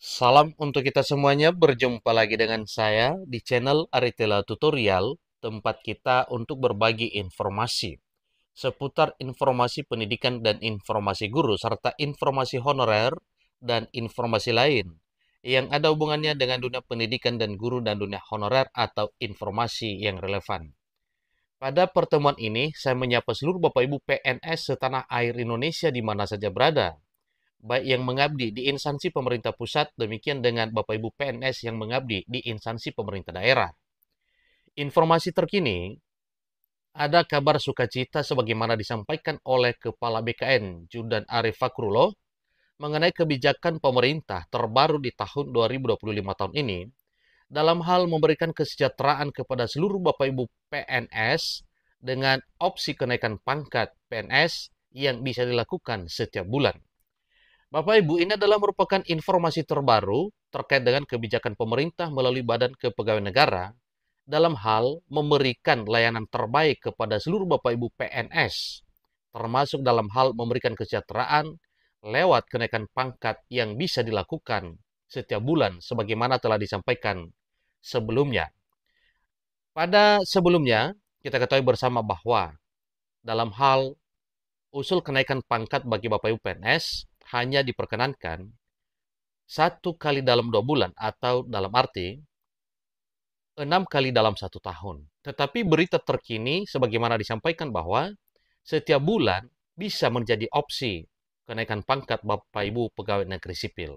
Salam untuk kita semuanya, berjumpa lagi dengan saya di channel Aritela Tutorial, tempat kita untuk berbagi informasi seputar informasi pendidikan dan informasi guru, serta informasi honorer dan informasi lain yang ada hubungannya dengan dunia pendidikan dan guru dan dunia honorer atau informasi yang relevan. Pada pertemuan ini, saya menyapa seluruh Bapak Ibu PNS setanah air Indonesia di mana saja berada, baik yang mengabdi di instansi pemerintah pusat, demikian dengan Bapak Ibu PNS yang mengabdi di instansi pemerintah daerah. Informasi terkini, ada kabar sukacita sebagaimana disampaikan oleh Kepala BKN Judan Arif Fakruloh mengenai kebijakan pemerintah terbaru di tahun 2025 tahun ini dalam hal memberikan kesejahteraan kepada seluruh Bapak Ibu PNS dengan opsi kenaikan pangkat PNS yang bisa dilakukan setiap bulan. Bapak Ibu, ini adalah merupakan informasi terbaru terkait dengan kebijakan pemerintah melalui Badan Kepegawaian Negara dalam hal memberikan layanan terbaik kepada seluruh Bapak Ibu PNS, termasuk dalam hal memberikan kesejahteraan lewat kenaikan pangkat yang bisa dilakukan setiap bulan sebagaimana telah disampaikan sebelumnya. Pada sebelumnya, kita ketahui bersama bahwa dalam hal usul kenaikan pangkat bagi Bapak Ibu PNS hanya diperkenankan 1 kali dalam 2 bulan atau dalam arti 6 kali dalam 1 tahun. Tetapi berita terkini sebagaimana disampaikan bahwa setiap bulan bisa menjadi opsi kenaikan pangkat Bapak Ibu Pegawai Negeri Sipil.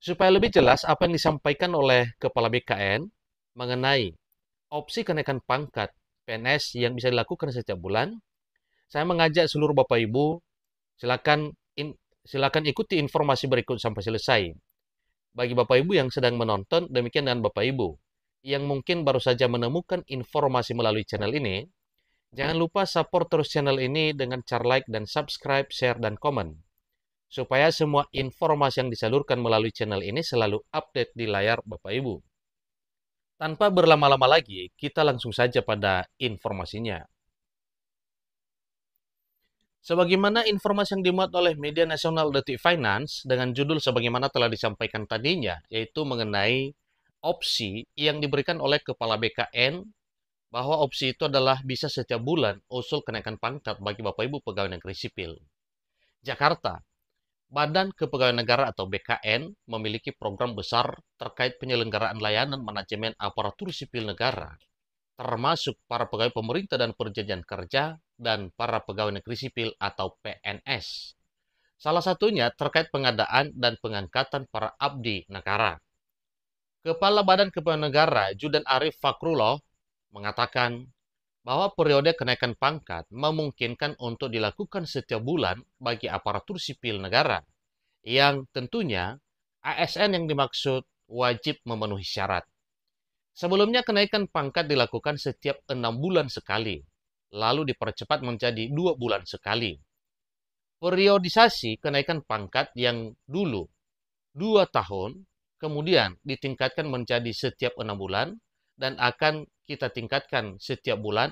Supaya lebih jelas apa yang disampaikan oleh Kepala BKN mengenai opsi kenaikan pangkat PNS yang bisa dilakukan setiap bulan, saya mengajak seluruh Bapak Ibu silakan silakan ikuti informasi berikut sampai selesai. Bagi Bapak Ibu yang sedang menonton, demikian dengan Bapak Ibu yang mungkin baru saja menemukan informasi melalui channel ini, jangan lupa support terus channel ini dengan cara like dan subscribe, share, dan komen, supaya semua informasi yang disalurkan melalui channel ini selalu update di layar Bapak Ibu. Tanpa berlama-lama lagi, kita langsung saja pada informasinya. Sebagaimana informasi yang dimuat oleh media nasional Detik Finance dengan judul sebagaimana telah disampaikan tadinya, yaitu mengenai opsi yang diberikan oleh Kepala BKN bahwa opsi itu adalah bisa setiap bulan usul kenaikan pangkat bagi Bapak Ibu Pegawai Negeri Sipil. Jakarta, Badan Kepegawaian Negara atau BKN memiliki program besar terkait penyelenggaraan layanan manajemen aparatur sipil negara, termasuk para pegawai pemerintah dan perjanjian kerja dan para pegawai negeri sipil atau PNS. Salah satunya terkait pengadaan dan pengangkatan para abdi negara. Kepala Badan Kepegawaian Negara Judan Arif Fakruloh mengatakan bahwa periode kenaikan pangkat memungkinkan untuk dilakukan setiap bulan bagi aparatur sipil negara, yang tentunya ASN yang dimaksud wajib memenuhi syarat. Sebelumnya kenaikan pangkat dilakukan setiap 6 bulan sekali, lalu dipercepat menjadi 2 bulan sekali. Periodisasi kenaikan pangkat yang dulu 2 tahun, kemudian ditingkatkan menjadi setiap 6 bulan, dan akan kita tingkatkan setiap bulan.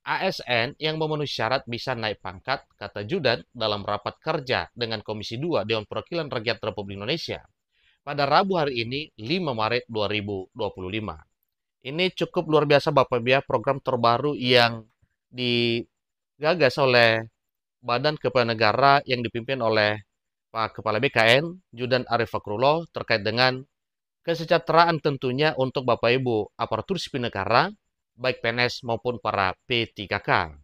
ASN yang memenuhi syarat bisa naik pangkat, kata Judan dalam rapat kerja dengan Komisi 2 Dewan Perwakilan Rakyat Republik Indonesia pada Rabu hari ini 5 Maret 2025. Ini cukup luar biasa Bapak Ibu ya, program terbaru yang digagas oleh Badan Kepegawaian Negara yang dipimpin oleh Pak Kepala BKN Judan Arif Fakruloh terkait dengan kesejahteraan tentunya untuk Bapak Ibu aparatur sipil negara, baik PNS maupun para P3K.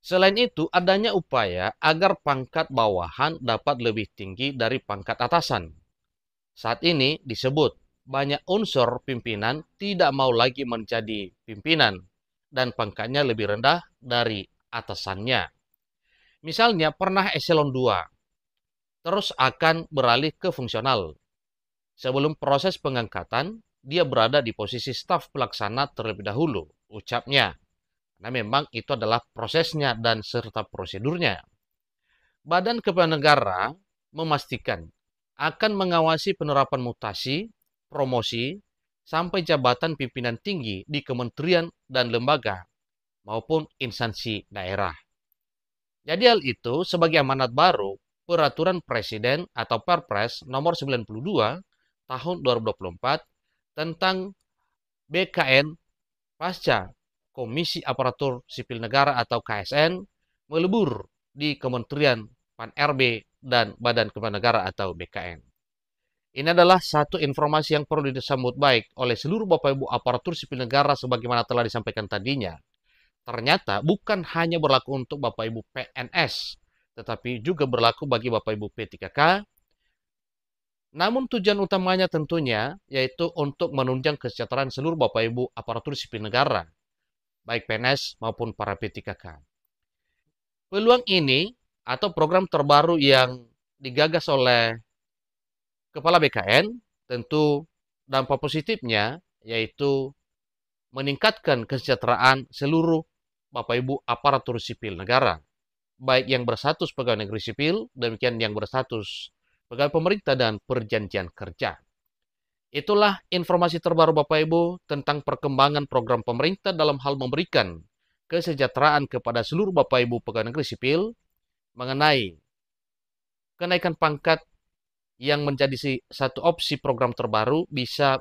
Selain itu, adanya upaya agar pangkat bawahan dapat lebih tinggi dari pangkat atasan. Saat ini disebut banyak unsur pimpinan tidak mau lagi menjadi pimpinan dan pangkatnya lebih rendah dari atasannya. Misalnya pernah eselon 2, terus akan beralih ke fungsional. Sebelum proses pengangkatan, dia berada di posisi staf pelaksana terlebih dahulu, ucapnya. Nah, memang itu adalah prosesnya dan serta prosedurnya. Badan Kepegawaian Negara memastikan akan mengawasi penerapan mutasi, promosi, sampai jabatan pimpinan tinggi di kementerian dan lembaga maupun instansi daerah. Jadi hal itu sebagai amanat baru, Peraturan Presiden atau Perpres nomor 92 tahun 2024 tentang BKN pasca Komisi Aparatur Sipil Negara atau KSN melebur di Kementerian Pan-RB dan Badan Kepegawaian Negara atau BKN. Ini adalah satu informasi yang perlu disambut baik oleh seluruh Bapak Ibu aparatur sipil negara sebagaimana telah disampaikan tadinya. Ternyata bukan hanya berlaku untuk Bapak Ibu PNS, tetapi juga berlaku bagi Bapak Ibu P3K. Namun tujuan utamanya tentunya yaitu untuk menunjang kesejahteraan seluruh Bapak Ibu aparatur sipil negara, baik PNS maupun para P3K. Peluang ini atau program terbaru yang digagas oleh Kepala BKN, tentu dampak positifnya yaitu meningkatkan kesejahteraan seluruh Bapak Ibu aparatur sipil negara, baik yang berstatus pegawai negeri sipil, demikian yang berstatus pegawai pemerintah dan perjanjian kerja. Itulah informasi terbaru Bapak Ibu tentang perkembangan program pemerintah dalam hal memberikan kesejahteraan kepada seluruh Bapak Ibu pegawai negeri sipil mengenai kenaikan pangkat yang menjadi satu opsi program terbaru bisa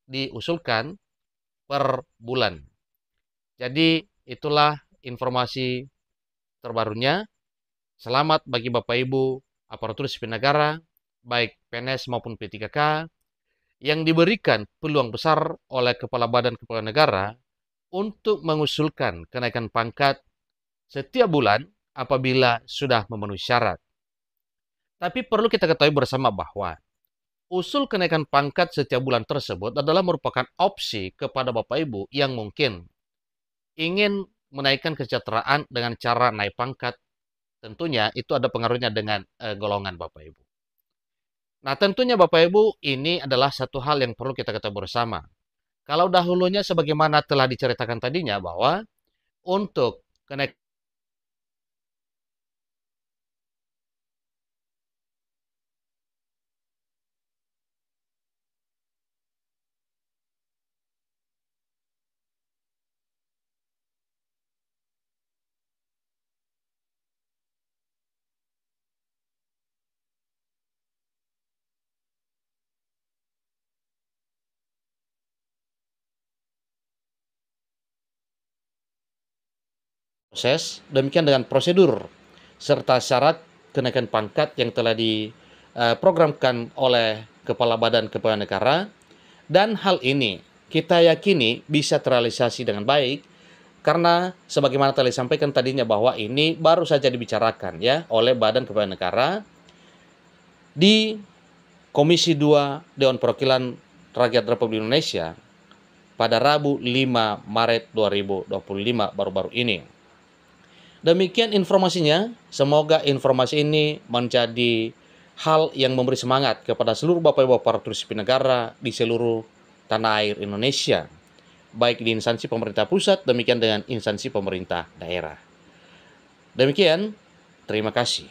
diusulkan per bulan. Jadi itulah informasi terbarunya. Selamat bagi Bapak Ibu aparatur sipil negara, baik PNS maupun P3K, yang diberikan peluang besar oleh Kepala Badan Kepegawaian Negara untuk mengusulkan kenaikan pangkat setiap bulan apabila sudah memenuhi syarat. Tapi perlu kita ketahui bersama bahwa usul kenaikan pangkat setiap bulan tersebut adalah merupakan opsi kepada Bapak Ibu yang mungkin ingin menaikkan kesejahteraan dengan cara naik pangkat. Tentunya itu ada pengaruhnya dengan golongan Bapak Ibu. Nah, tentunya Bapak Ibu ini adalah satu hal yang perlu kita ketahui bersama. Kalau dahulunya sebagaimana telah diceritakan tadinya bahwa untuk kenaikan proses, demikian dengan prosedur serta syarat kenaikan pangkat yang telah diprogramkan oleh Kepala Badan Kepegawaian Negara, dan hal ini kita yakini bisa terrealisasi dengan baik karena sebagaimana telah disampaikan tadinya bahwa ini baru saja dibicarakan ya oleh Badan Kepegawaian Negara di Komisi 2 Dewan Perwakilan Rakyat Republik Indonesia pada Rabu 5 Maret 2025 baru-baru ini. Demikian informasinya, semoga informasi ini menjadi hal yang memberi semangat kepada seluruh Bapak Ibu aparatur sipil negara di seluruh tanah air Indonesia, baik di instansi pemerintah pusat, demikian dengan instansi pemerintah daerah. Demikian, terima kasih.